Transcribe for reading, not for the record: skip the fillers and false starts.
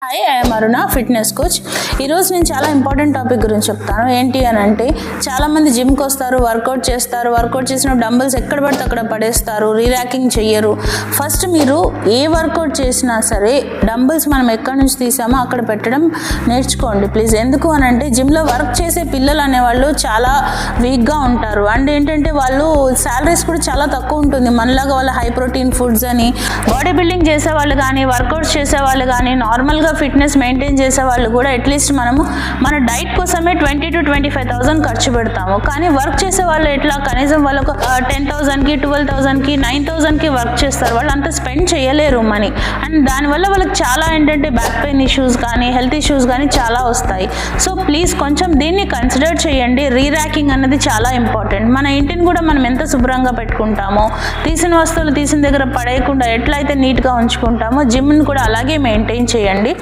Hi, I'm Aruna, fitness coach. ఈరోజు నేను చాలా ఇంపార్టెంట్ టాపిక్ గురించి చెప్తాను. ఏంటి అని అంటే, చాలామంది జిమ్కి వస్తారు, వర్కౌట్ చేస్తారు, వర్కౌట్ చేసిన డంబుల్స్ ఎక్కడ పడితే అక్కడ పడేస్తారు, రీరాకింగ్ చెయ్యరు. ఫస్ట్ మీరు ఏ వర్కౌట్ చేసినా సరే డంబుల్స్ మనం ఎక్కడి నుంచి తీసామో అక్కడ పెట్టడం నేర్చుకోండి ప్లీజ్. ఎందుకు అని అంటే, జిమ్లో వర్క్ చేసే పిల్లలు అనేవాళ్ళు చాలా వీక్గా ఉంటారు. అండ్ ఏంటంటే వాళ్ళు శాలరీస్ కూడా చాలా తక్కువ ఉంటుంది. మనలాగా వాళ్ళ హై ప్రోటీన్ ఫుడ్స్ అని, బాడీ బిల్డింగ్ చేసే వాళ్ళు కానీ, వర్కౌట్స్ చేసే వాళ్ళు కానీ, నార్మల్గా ఫిట్నెస్ మెయింటైన్ చేసే వాళ్ళు కూడా అట్లీస్ట్ మనము మన డైట్ కోసమే 20,000 to 25,000 ఖర్చు పెడతాము. కానీ వర్క్ చేసే వాళ్ళు ఎట్లా, కనీసం వాళ్ళు ఒక 10,000కి 12,000కి 9,000కి వర్క్ చేస్తారు. వాళ్ళు అంత స్పెండ్ చేయలేరు మనీ. అండ్ దానివల్ల వాళ్ళకి చాలా ఏంటంటే బ్యాక్ పెయిన్ ఇష్యూస్ కానీ, హెల్త్ ఇష్యూస్ కానీ చాలా వస్తాయి. సో ప్లీజ్ కొంచెం దీన్ని కన్సిడర్ చేయండి. రీరాకింగ్ అనేది చాలా ఇంపార్టెంట్. మన ఇంటిని కూడా మనం ఎంత శుభ్రంగా పెట్టుకుంటామో, తీసిన వస్తువులు తీసిన దగ్గర పడేయకుండా ఎట్లయితే నీట్గా ఉంచుకుంటామో, జిమ్ని కూడా అలాగే మెయింటైన్ చేయండి.